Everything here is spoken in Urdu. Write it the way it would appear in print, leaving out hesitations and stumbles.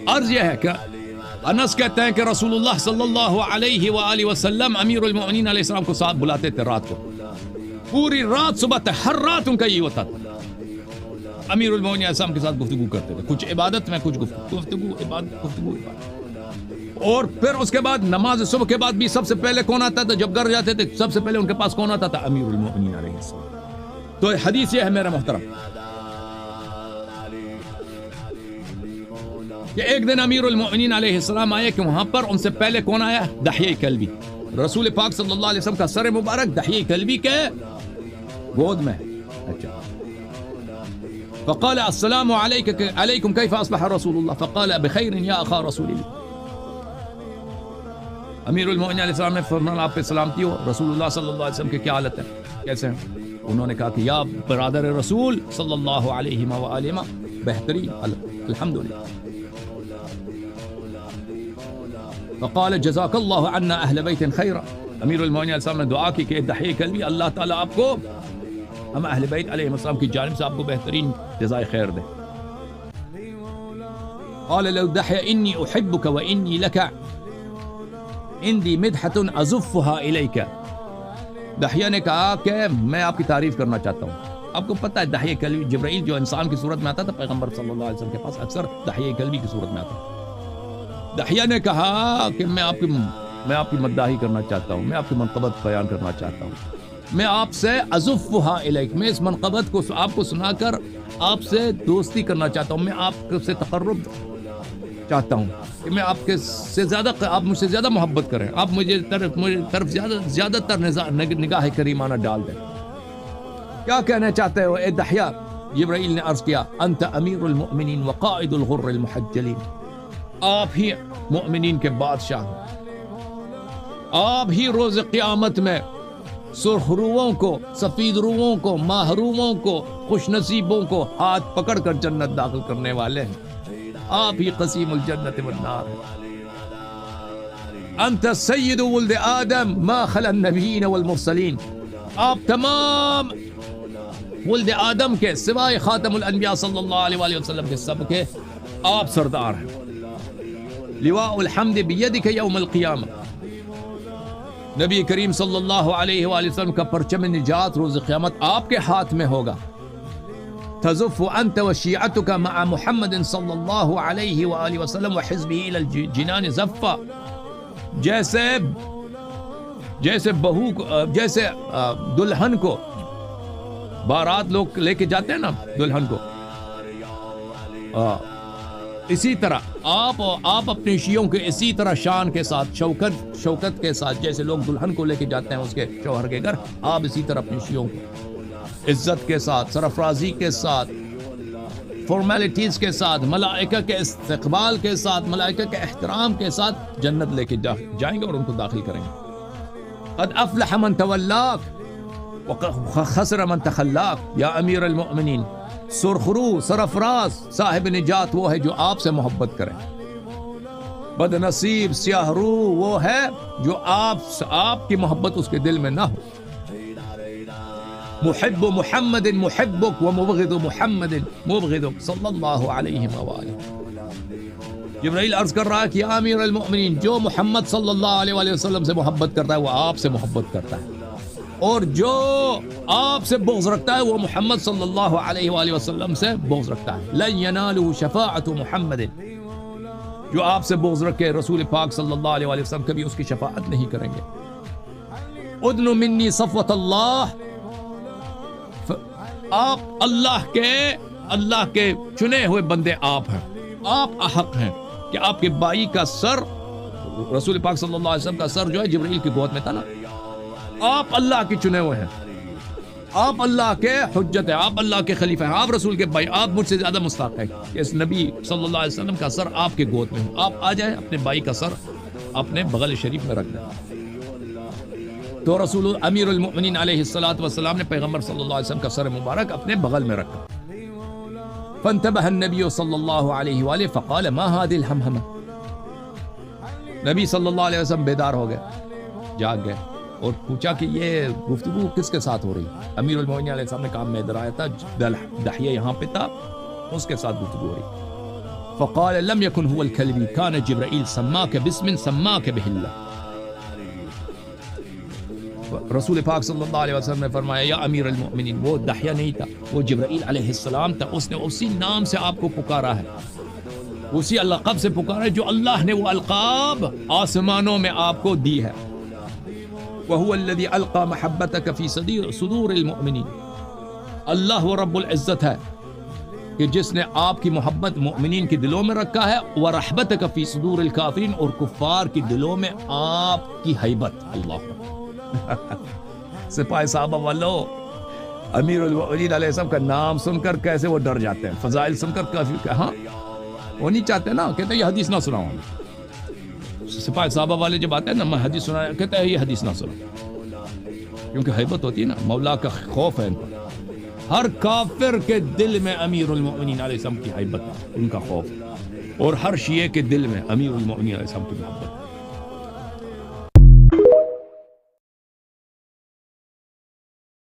عرض یہ ہے کہ انس کہتے ہیں کہ رسول اللہ صلی اللہ علیہ وآلہ وسلم امیر المؤمنین علیہ السلام کو ساتھ بلاتے تھے رات کو، پوری رات صبح تک، ہر رات ان کا یہ ہوتا تھا، امیر المؤمنین علیہ السلام کے ساتھ گفتگو کرتے تھے، کچھ عبادت میں، کچھ گفتگو عبادت۔ اور پھر اس کے بعد نماز صبح کے بعد بھی سب سے پہلے کون آتا تھا؟ جب گھر جاتے تھے سب سے پہلے ان کے پاس کون آتا تھا؟ امیر المؤمنین علیہ السلام۔ تو حدیث یہ ہے میرا محترم کہ ایک دن امیر المؤمنین علیہ السلام آئے کہ وہاں پر ان سے پہلے کون آیا؟ دحیہ کلبی۔ رسول پاک صلی اللہ علیہ وسلم کا سر مبارک دحیہ کلبی کے گود میں۔ اچھا، فقال السلام علیکم کیف اصبح رسول اللہ؟ فقال بخیر یا اخا رسول اللہ۔ امیر المؤمنین علیہ السلام نے فرمایا آپ پہ سلامتی ہو، رسول اللہ صلی اللہ علیہ وسلم کی کیا حالت ہے، کیسے ہیں؟ انہوں نے کہا کہ یا برادر رسول صلی اللہ علیہ وآلہ، بہترین الحمدللہ۔ فقال جزاک اللہ عنا اہل بیت خیرا۔ امیر المؤمنین علیہ السلام نے دعا کی کہ دحیہ کلبی اللہ تعالیٰ آپ کو، ہم اہل بیت علیہ السلام کی جانب سے آپ کو بہترین جزائے خیر دے۔ قال لو دحیہ انی احبک و انی لک عندی مدحۃ ازفها الیک۔ دحیہ نے کہا کہ میں آپ کی تعریف کرنا چاہتا ہوں۔ آپ کو پتہ ہے دحیہ کلبی، جبرائیل جو انسان کی صورت میں آتا تھا پیغمبر صلی اللہ علیہ وسلم کے پاس، اکثر دحیہ کلبی کی صورت میں آتا۔ دحیہ نے کہا کہ میں آپ کی مداحی کرنا چاہتا ہوں، میں آپ کی منقبت بیان کرنا چاہتا ہوں، میں آپ سے ازفها الیک، میں اس منقبت کو آپ کو سنا کر آپ سے دوستی کرنا چاہتا ہوں، میں آپ سے تقرب چاہتا ہوں کہ میں آپ کے سے زیادہ، آپ مجھ سے زیادہ محبت کریں، آپ مجھے طرف زیادہ تر نگاہ کریمانہ ڈال دیں۔ کیا کہنا چاہتے ہو اے دحیہ؟ جبرائیل نے عرض کیا انت امیر المؤمنین وقائد الغر المحجلین، آپ ہی مؤمنین کے بادشاہ ہیں، آپ ہی روز قیامت میں سرخ روؤں کو، سفید روؤں کو، محروموں کو، خوش نصیبوں کو ہاتھ پکڑ کر جنت داخل کرنے والے ہیں، آپ ہی قسیم الجنت والنار ہیں۔ انت سید ولد آدم ما خلا النبیین والمرسلین، آپ تمام ولد آدم کے سوائے خاتم الانبیاء صلی اللہ علیہ وآلہ وسلم کے سب کے آپ سردار ہیں۔ لواء الحمد بیدک یوم القیامہ، نبی کریم صلی اللہ علیہ وآلہ وسلم کا پرچم نجات روز قیامت آپ کے ہاتھ میں ہوگا۔ تزف انت وشیعتک مع محمد صلی اللہ علیہ وآلہ وسلم وحزبہ الی الجنان زفا، جیسے بہو کو، جیسے دلہن کو بارات لوگ لے کے جاتے ہیں نا دلہن کو، اسی طرح آپ اپنے شیعوں کے اسی طرح شان کے ساتھ، شوکت کے ساتھ، جیسے لوگ دلہن کو لے کے جاتے ہیں اس کے شوہر کے گھر، آپ اسی طرح اپنے شیعوں کو عزت کے ساتھ، سرفرازی کے ساتھ، فارمیلٹیز کے ساتھ، ملائکہ کے استقبال کے ساتھ، ملائکہ کے احترام کے ساتھ جنت لے کے جائیں گے اور ان کو داخل کریں گے۔ قد افلح من تولاک وخسر من تخلاک۔ یا امیر المؤمنین، سرخرو، سرفراز، صاحب نجات وہ ہے جو آپ سے محبت کرے، بد نصیب سیاہ رو وہ ہے جو آپ کی محبت اس کے دل میں نہ ہو۔ محب محمد محبک ومبغض محمد مبغضک صلی اللہ علیہ وآلہ۔ جبرائیل عرض کر رہا ہے کہ یا امیر المؤمنین، جو محمد صلی اللہ علیہ وآلہ وسلم سے محبت کرتا ہے وہ آپ سے محبت کرتا ہے، اور جو آپ سے بغض رکھتا ہے وہ محمد صلی اللہ علیہ وآلہ وسلم سے بغض رکھتا ہے۔ لن ینالہ شفاعت محمد، جو آپ سے بغض رکھے رسول پاک صلی اللہ علیہ وآلہ وسلم کبھی اس کی شفاعت نہیں کریں گے۔ ادنو منی صفوت اللہ، آپ اللہ کے چنے ہوئے بندے آپ ہیں، آپ احق ہیں کہ آپ کے بائی کا سر، رسول پاک صلی اللہ علیہ وسلم کا سر جو ہے جبرائیل کی گود میں تھا نا، آپ اللہ کے چنے ہوئے ہیں، آپ اللہ کے حجت ہیں، آپ اللہ کے خلیفہ ہیں، آپ رسول کے بھائی، آپ مجھ سے زیادہ مستحق ہیں کہ اس نبی صلی اللہ علیہ وسلم کا سر آپ کے گود میں ہو۔ آپ آ جائیں اپنے بھائی کا سر اپنے بغل شریف میں رکھ دیں۔ تو رسول امیر المؤمنین علیہ الصلوۃ والسلام نے پیغمبر صلی اللہ علیہ وسلم کا سر مبارک اپنے بغل میں رکھا۔ فانتبہ النبی صلی اللہ علیہ وآلہ فقال ما هذه الحمحمہ، نبی صلی اللہ علیہ وسلم بیدار ہو گئے، جاگ گئے اور پوچھا کہ یہ گفتگو کس کے ساتھ ہو رہی؟ امیر المؤمنین علیہ السلام نے کہا میں ادھر آیا تھا، دحیہ یہاں پہ تھا، اس کے ساتھ گفتگو ہو رہی۔ فقال لم يكن هو الكلبي كان جبرائيل سماك باسم سماك به الله. رسول پاک صلی اللہ علیہ وسلم نے فرمایا یا امیر المؤمنین، وہ دحیہ نہیں تھا، وہ جبرائیل علیہ السلام تھا، اس نے اسی نام سے آپ کو پکارا ہے، اسی القاب سے پکارا ہے جو اللہ نے وہ القاب آسمانوں میں آپ کو دی ہے. وهو الذي القى محبتك في صدور المؤمنین، اللہ وہ رب العزت ہے کہ جس نے آپ کی محبت مؤمنین کے دلوں میں رکھا ہے، ورحبتك في صدور الکافرین، اور کفار کے دلوں میں آپ کی ہیبت. اللہ سپاہی صحابہ والو، امیر المؤمنین علیہ السلام کا نام سن کر کیسے وہ ڈر جاتے ہیں، فضائل سن کر کافی، ہاں وہ نہیں چاہتے نا، کہتے ہیں یہ حدیث نہ سناؤں. سپاہی صحابہ والے جب آتے ہیں نا میں حدیث سنا، کہتے ہیں یہ حدیث نہ سناؤ، کیونکہ ہیبت ہوتی ہے نا، مولا کا خوف ہے ان پر. ہر کافر کے دل میں امیر المؤمنین علیہ السلام کی ہیبت، ان کا خوف، اور ہر شیعہ کے دل میں امیر المؤمنین علیہ السلام کی محبت.